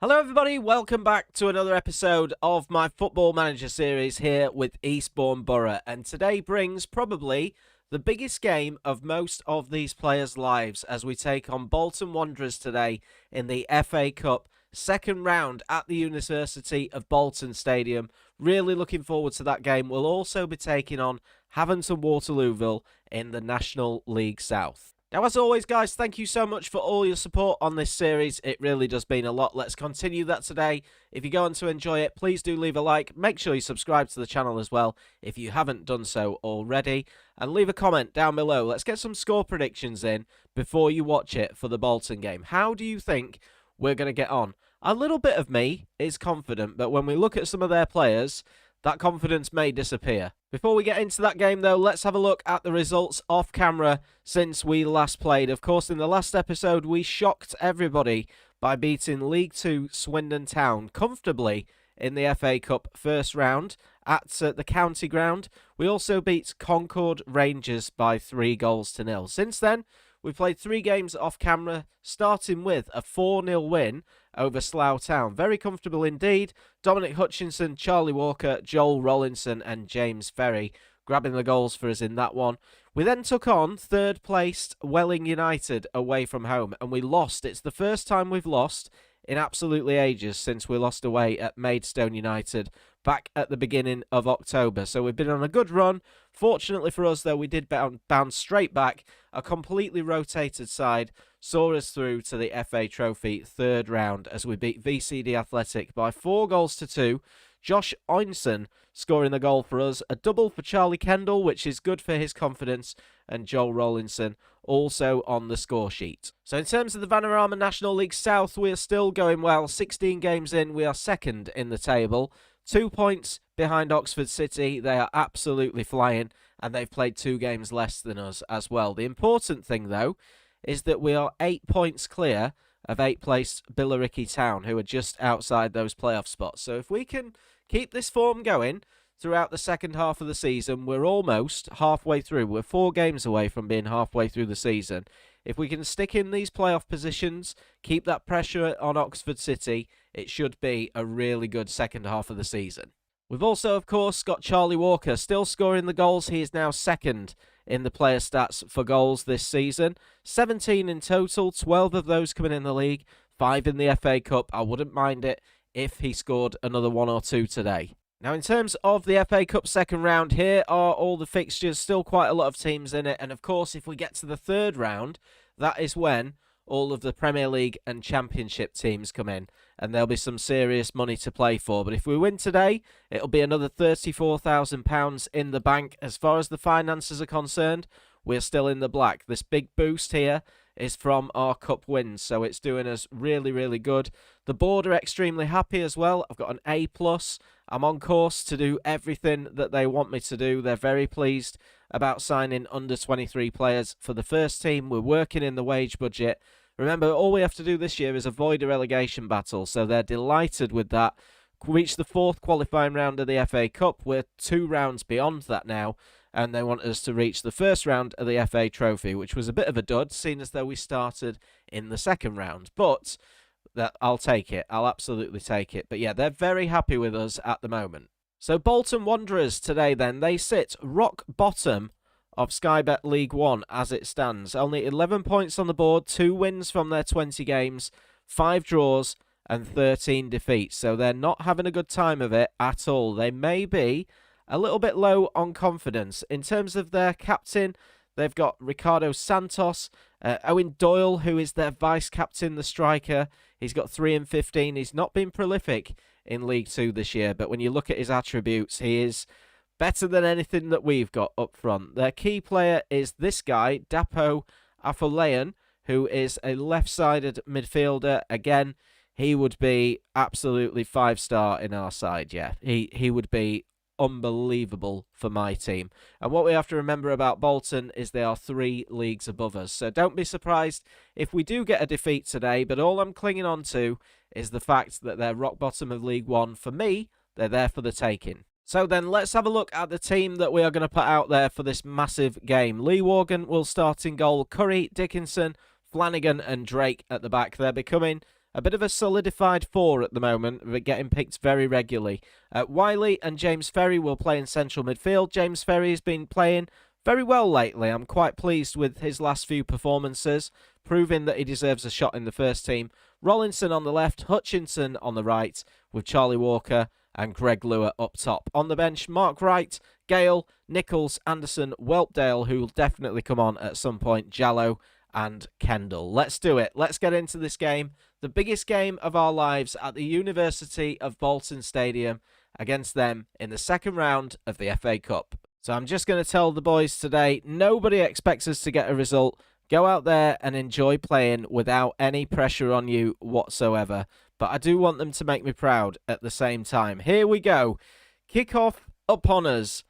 Hello everybody, welcome back to another episode of my Football Manager series here with Eastbourne Borough, and today brings probably the biggest game of most of these players' lives as we take on Bolton Wanderers today in the FA Cup second round at the University of Bolton Stadium. Really looking forward to that game. We'll also be taking on Havant and Waterlooville in the National League South. Now, as always, guys, thank you so much for all your support on this series. It really does mean a lot. Let's continue that today. If you're going to enjoy it, please do leave a like. Make sure you subscribe to the channel as well if you haven't done so already. And leave a comment down below. Let's get some score predictions in before you watch it for the Bolton game. How do you think we're going to get on? A little bit of me is confident, but when we look at some of their players, that confidence may disappear. Before we get into that game, though, let's have a look at the results off camera since we last played. Of course, in the last episode, we shocked everybody by beating League 2 Swindon Town comfortably in the FA Cup first round at the county ground. We also beat Concord Rangers by 3-0. Since then, we played 3 games off camera, starting with a 4-0 win over Slough Town. Very comfortable indeed. Dominic Hutchinson, Charlie Walker, Joel Rollinson and James Ferry grabbing the goals for us in that one. We then took on third-placed Welling United away from home, and we lost. It's the first time we've lost in absolutely ages since we lost away at Maidstone United back at the beginning of October. So we've been on a good run. Fortunately for us, though, we did bounce straight back. A completely rotated side saw us through to the FA Trophy third round as we beat VCD Athletic by 4-2. Josh Oinson scoring the goal for us. A double for Charlie Kendall, which is good for his confidence, and Joel Rollinson also on the score sheet. So in terms of the Vanarama National League South, we are still going well. 16 games in, we are second in the table. 2 points behind Oxford City. They are absolutely flying, and they've played 2 games less than us as well. The important thing, though, is that we are 8 points clear of 8th place Billericay Town, who are just outside those playoff spots. So if we can keep this form going throughout the second half of the season, we're almost halfway through. We're 4 games away from being halfway through the season. If we can stick in these playoff positions, keep that pressure on Oxford City, it should be a really good second half of the season. We've also, of course, got Charlie Walker still scoring the goals. He is now second in the player stats for goals this season. 17 in total, 12 of those coming in the league, 5 in the FA Cup. I wouldn't mind it if he scored another 1 or 2 today. Now, in terms of the FA Cup second round, here are all the fixtures. Still quite a lot of teams in it. And, of course, if we get to the third round, that is when all of the Premier League and Championship teams come in. And there'll be some serious money to play for. But if we win today, it'll be another £34,000 in the bank. As far as the finances are concerned, we're still in the black. This big boost here is from our cup wins, so it's doing us really, really good. The board are extremely happy as well. I've got an A+. I'm on course to do everything that they want me to do. They're very pleased about signing under 23 players for the first team. We're working in the wage budget. Remember, all we have to do this year is avoid a relegation battle, so they're delighted with that. Reached the 4th qualifying round of the FA Cup. We're 2 rounds beyond that now, and they want us to reach the first round of the FA Trophy, which was a bit of a dud, seeing as though we started in the second round. But I'll take it. I'll absolutely take it. But yeah, they're very happy with us at the moment. So Bolton Wanderers today then, they sit rock bottom of Sky Bet League 1 as it stands. Only 11 points on the board, 2 wins from their 20 games, 5 draws and 13 defeats. So they're not having a good time of it at all. They may be a little bit low on confidence. In terms of their captain, they've got Ricardo Santos, Owen Doyle, who is their vice-captain, the striker. He's got 3 and 15. He's not been prolific in League 2 this year, but when you look at his attributes, he is better than anything that we've got up front. Their key player is this guy, Dapo Afolayan, who is a left-sided midfielder. Again, he would be absolutely 5-star in our side, yeah. He would be unbelievable for my team. And what we have to remember about Bolton is they are 3 leagues above us. So don't be surprised if we do get a defeat today, but all I'm clinging on to is the fact that they're rock bottom of League 1. For me, they're there for the taking. So then let's have a look at the team that we are going to put out there for this massive game. Lee Worgan will start in goal. Curry, Dickinson, Flanagan and Drake at the back. They're becoming a bit of a solidified 4 at the moment, but getting picked very regularly. Wiley and James Ferry will play in central midfield. James Ferry has been playing very well lately. I'm quite pleased with his last few performances, proving that he deserves a shot in the first team. Rollinson on the left, Hutchinson on the right, with Charlie Walker and Greg Lewis up top. On the bench, Mark Wright, Gale, Nichols, Anderson, Whelpdale, who will definitely come on at some point, Jallow and Kendall. Let's do it. Let's get into this game. The biggest game of our lives at the University of Bolton Stadium against them in the second round of the FA Cup. So I'm just going to tell the boys today, nobody expects us to get a result. Go out there and enjoy playing without any pressure on you whatsoever. But I do want them to make me proud at the same time. Here we go. Kick-off upon us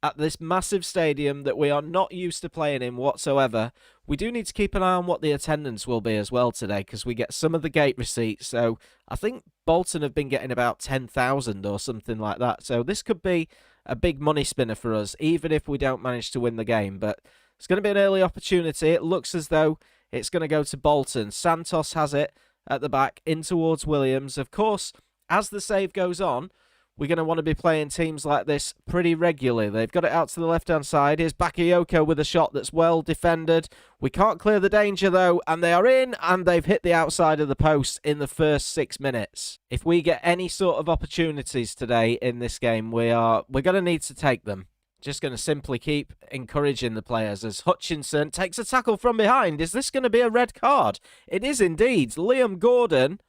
at this massive stadium that we are not used to playing in whatsoever. We do need to keep an eye on what the attendance will be as well today, because we get some of the gate receipts. So I think Bolton have been getting about 10,000 or something like that. So this could be a big money spinner for us, even if we don't manage to win the game. But it's going to be an early opportunity. It looks as though it's going to go to Bolton. Santos has it at the back, in towards Williams. Of course, as the save goes on, we're going to want to be playing teams like this pretty regularly. They've got it out to the left-hand side. Here's Bakayoko with a shot that's well defended. We can't clear the danger, though, and they are in, and they've hit the outside of the post in the first 6 minutes. If we get any sort of opportunities today in this game, we're going to need to take them. Just going to simply keep encouraging the players as Hutchinson takes a tackle from behind. Is this going to be a red card? It is indeed. Liam Gordon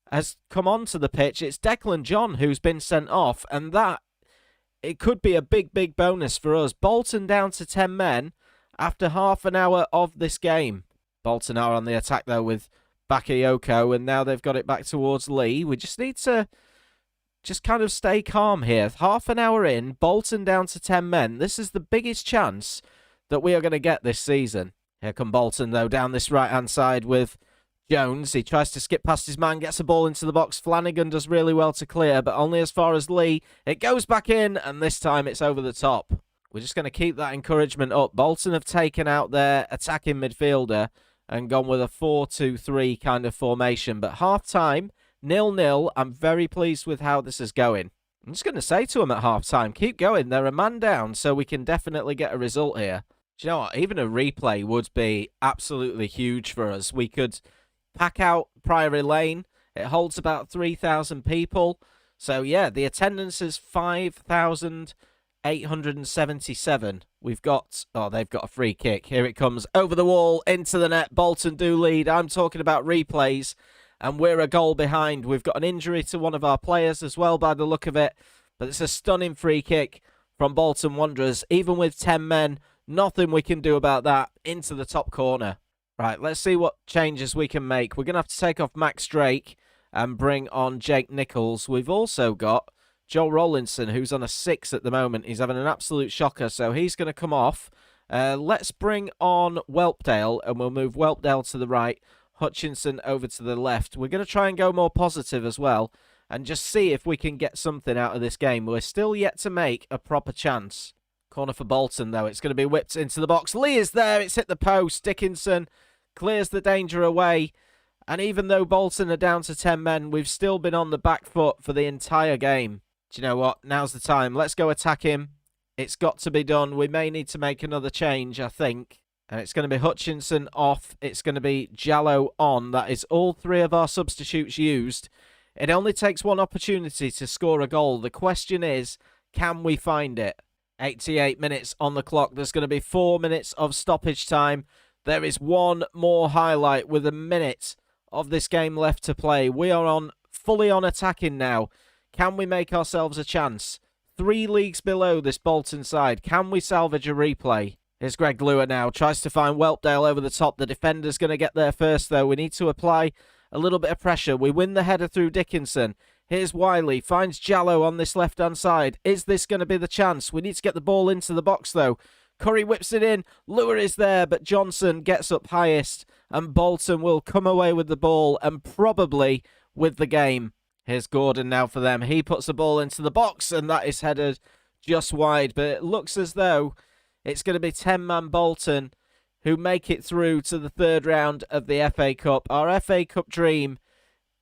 has come onto the pitch. It's Declan John who's been sent off, and it could be a big, big bonus for us. Bolton down to 10 men after half an hour of this game. Bolton are on the attack, though, with Bakayoko, and now they've got it back towards Lee. We just need to just kind of stay calm here. Half an hour in, Bolton down to 10 men. This is the biggest chance that we are going to get this season. Here come Bolton, though, down this right-hand side with Jones. He tries to skip past his man, gets a ball into the box. Flanagan does really well to clear, but only as far as Lee. It goes back in, and this time it's over the top. We're just going to keep that encouragement up. Bolton have taken out their attacking midfielder and gone with a 4-2-3 kind of formation. But half-time, 0-0. I'm very pleased with how this is going. I'm just going to say to them at half-time, keep going. They're a man down, so we can definitely get a result here. Do you know what? Even a replay would be absolutely huge for us. We could pack out Priory Lane. It holds about 3,000 people. So, yeah, the attendance is 5,877. They've got a free kick. Here it comes. Over the wall, into the net. Bolton do lead. I'm talking about replays, and we're a goal behind. We've got an injury to one of our players as well, by the look of it. But it's a stunning free kick from Bolton Wanderers. Even with 10 men, nothing we can do about that. Into the top corner. Right, let's see what changes we can make. We're going to have to take off Max Drake and bring on Jake Nichols. We've also got Joe Rollinson, who's on a 6 at the moment. He's having an absolute shocker, so he's going to come off. Let's bring on Whelpdale, and we'll move Whelpdale to the right, Hutchinson over to the left. We're going to try and go more positive as well, and just see if we can get something out of this game. We're still yet to make a proper chance. Corner for Bolton, though. It's going to be whipped into the box. Lee is there. It's hit the post. Dickinson clears the danger away. And even though Bolton are down to 10 men, we've still been on the back foot for the entire game. Do you know what? Now's the time. Let's go attack him. It's got to be done. We may need to make another change, I think. And it's going to be Hutchinson off. It's going to be Jallow on. That is all 3 of our substitutes used. It only takes one opportunity to score a goal. The question is, can we find it? 88 minutes on the clock. There's going to be 4 minutes of stoppage time. There is one more highlight with a minute of this game left to play. We are fully on attacking now. Can we make ourselves a chance? 3 leagues below this Bolton side. Can we salvage a replay? Here's Greg Lewis now. Tries to find Whelpdale over the top. The defender's going to get there first, though. We need to apply a little bit of pressure. We win the header through Dickinson. Here's Wiley. Finds Jallow on this left-hand side. Is this going to be the chance? We need to get the ball into the box, though. Curry whips it in. Lewis is there, but Johnson gets up highest. And Bolton will come away with the ball and probably with the game. Here's Gordon now for them. He puts the ball into the box, and that is headed just wide. But it looks as though it's going to be 10-man Bolton who make it through to the third round of the FA Cup. Our FA Cup dream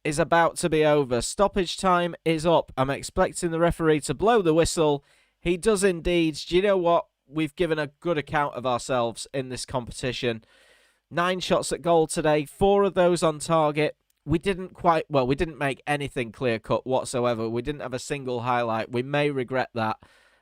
is about to be over. Stoppage time is up. I'm expecting the referee to blow the whistle. He does indeed. Do you know what? We've given a good account of ourselves in this competition. 9 shots at goal today, 4 of those on target. We didn't make anything clear-cut whatsoever. We didn't have a single highlight. We may regret that.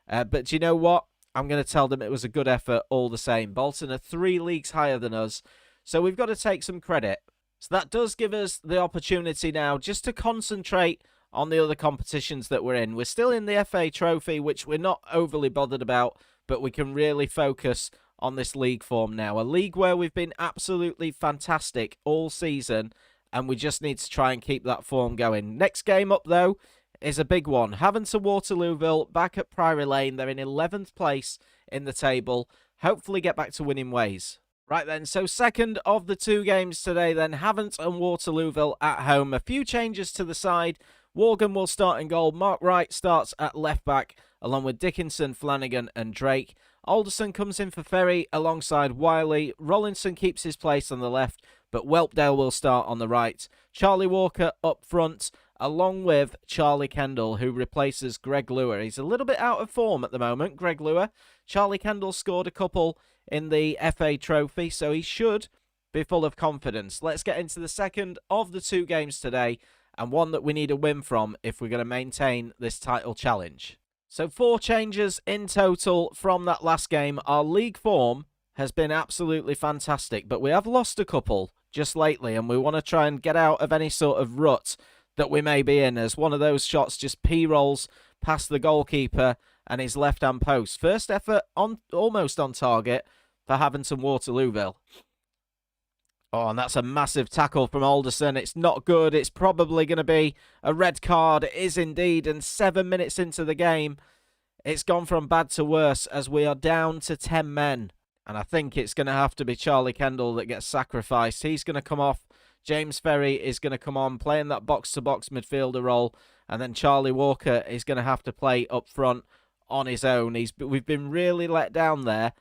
But do you know what? I'm going to tell them it was a good effort all the same. Bolton are 3 leagues higher than us, so we've got to take some credit. So that does give us the opportunity now just to concentrate on the other competitions that we're in. We're still in the FA Trophy, which we're not overly bothered about, but we can really focus on this league form now. A league where we've been absolutely fantastic all season, and we just need to try and keep that form going. Next game up, though, is a big one. Havant and Waterlooville back at Priory Lane. They're in 11th place in the table. Hopefully get back to winning ways. Right then, so second of the 2 games today then, Havant and Waterlooville at home. A few changes to the side. Morgan will start in goal. Mark Wright starts at left back, along with Dickinson, Flanagan and Drake. Alderson comes in for Ferry alongside Wiley. Rollinson keeps his place on the left, but Whelpdale will start on the right. Charlie Walker up front, along with Charlie Kendall, who replaces Greg Lewis. He's a little bit out of form at the moment, Greg Lewis. Charlie Kendall scored a couple in the FA Trophy, so he should be full of confidence. Let's get into the second of the 2 games today, and one that we need a win from if we're going to maintain this title challenge. So 4 changes in total from that last game. Our league form has been absolutely fantastic, but we have lost a couple just lately, and we want to try and get out of any sort of rut that we may be in, as one of those shots just p-rolls past the goalkeeper and his left-hand post. First effort almost on target for Havant and Waterlooville. Oh, and that's a massive tackle from Alderson. It's not good. It's probably going to be a red card. It is indeed. And 7 minutes into the game, it's gone from bad to worse as we are down to 10 men. And I think it's going to have to be Charlie Kendall that gets sacrificed. He's going to come off. James Ferry is going to come on, playing that box-to-box midfielder role. And then Charlie Walker is going to have to play up front on his own. We've been really let down there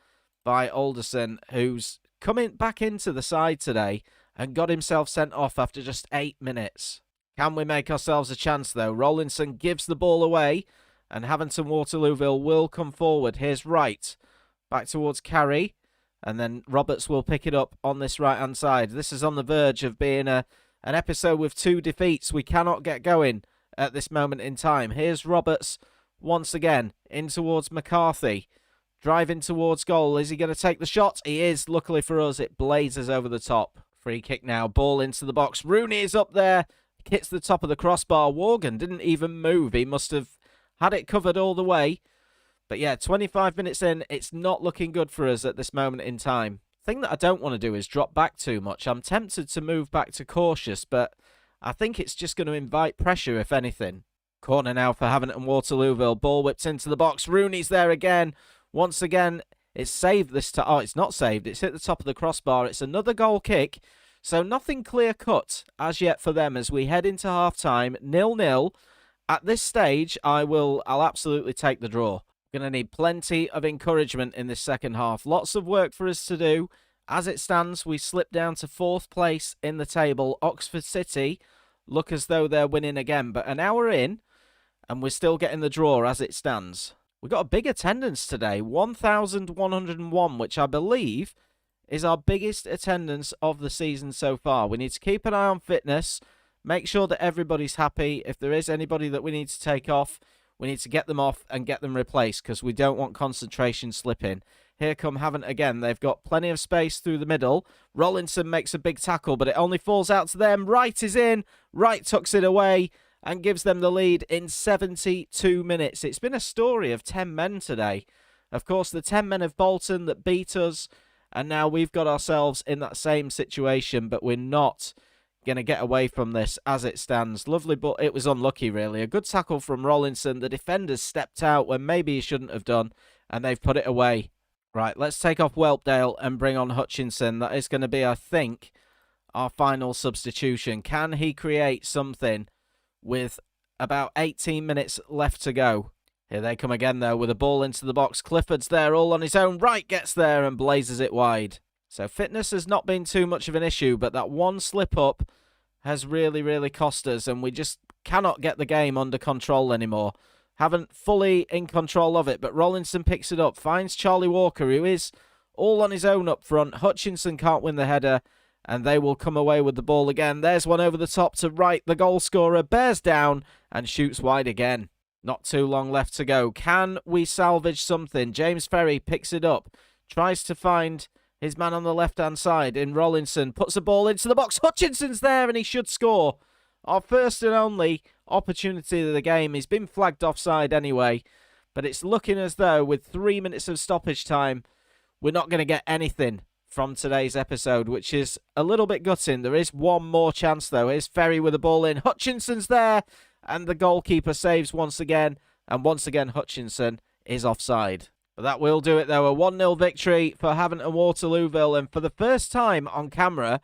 by Alderson, who's coming back into the side today and got himself sent off after just 8 minutes. Can we make ourselves a chance, though? Rollinson gives the ball away, and Havant and Waterlooville will come forward. Here's Wright, back towards Carey, and then Roberts will pick it up on this right-hand side. This is on the verge of being an episode with 2 defeats. We cannot get going at this moment in time. Here's Roberts once again in towards McCarthy. Driving towards goal. Is he going to take the shot? He is. Luckily for us, it blazes over the top. Free kick now. Ball into the box. Rooney is up there. Hits the top of the crossbar. Morgan didn't even move. He must have had it covered all the way. But yeah, 25 minutes in, it's not looking good for us at this moment in time. Thing that I don't want to do is drop back too much. I'm tempted to move back to cautious, but I think it's just going to invite pressure, if anything. Corner now for Havant and Waterlooville. Ball whipped into the box. Rooney's there again. Once again, it's saved this time. Oh, it's not saved. It's hit the top of the crossbar. It's another goal kick. So nothing clear-cut as yet for them as we head into half-time. 0-0. At this stage, I'll absolutely take the draw. Going to need plenty of encouragement in this second half. Lots of work for us to do. As it stands, we slip down to 4th place in the table. Oxford City look as though they're winning again. But an hour in, and we're still getting the draw as it stands. We've got a big attendance today, 1,101, which I believe is our biggest attendance of the season so far. We need to keep an eye on fitness, make sure that everybody's happy. If there is anybody that we need to take off, we need to get them off and get them replaced because we don't want concentration slipping. Here come Havant again. They've got plenty of space through the middle. Rollinson makes a big tackle, but it only falls out to them. Wright is in. Wright tucks it away and gives them the lead in 72 minutes. It's been a story of 10 men today. Of course, the 10 men of Bolton that beat us, and now we've got ourselves in that same situation, but we're not going to get away from this as it stands. Lovely, but it was unlucky, really. A good tackle from Rollinson. The defenders stepped out when maybe he shouldn't have done, and they've put it away. Right, let's take off Whelpdale and bring on Hutchinson. That is going to be, I think, our final substitution. Can he create something with about 18 minutes left to go? Here they come again, though, with a ball into the box. Clifford's there all on his own. Wright gets there and blazes it wide. So fitness has not been too much of an issue, but that one slip-up has really, really cost us, and we just cannot get the game under control anymore. Haven't fully in control of it, but Rollinson picks it up, finds Charlie Walker, who is all on his own up front. Hutchinson can't win the header, and they will come away with the ball again. There's one over the top to Wright, the goal scorer, bears down and shoots wide again. Not too long left to go. Can we salvage something? James Ferry picks it up, tries to find his man on the left-hand side in Rollinson, puts the ball into the box. Hutchinson's there, and he should score. Our first and only opportunity of the game. He's been flagged offside anyway, but it's looking as though with 3 minutes of stoppage time, we're not going to get anything from today's episode, which is a little bit gutting. There is one more chance, though. Here's Ferry with the ball in. Hutchinson's there, and the goalkeeper saves once again, and once again Hutchinson is offside. But that will do it, though. A 1-0 victory for Havant and Waterlooville, and for the first time on camera,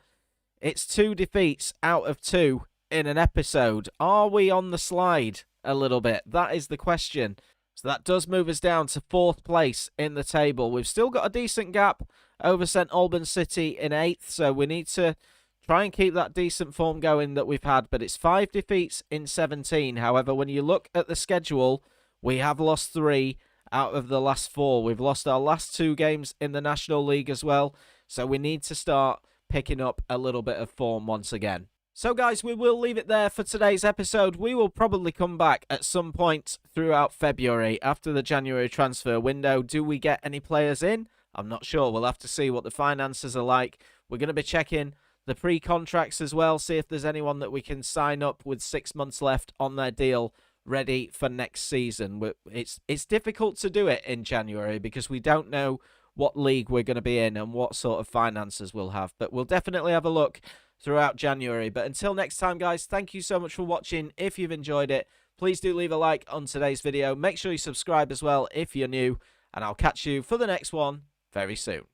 it's 2 defeats out of 2 in an episode. Are we on the slide a little bit? That is the question. So that does move us down to 4th place in the table. We've still got a decent gap over St Albans City in 8th, so we need to try and keep that decent form going that we've had, but it's 5 defeats in 17. However, when you look at the schedule, we have lost 3 out of the last 4. We've lost our last 2 games in the National League as well, so we need to start picking up a little bit of form once again. So guys, we will leave it there for today's episode. We will probably come back at some point throughout February after the January transfer window. Do we get any players in? I'm not sure. We'll have to see what the finances are like. We're going to be checking the pre-contracts as well, see if there's anyone that we can sign up with 6 months left on their deal ready for next season. It's difficult to do it in January because we don't know what league we're going to be in and what sort of finances we'll have. But we'll definitely have a look throughout January. But until next time, guys, thank you so much for watching. If you've enjoyed it, please do leave a like on today's video. Make sure you subscribe as well if you're new, and I'll catch you for the next one very soon.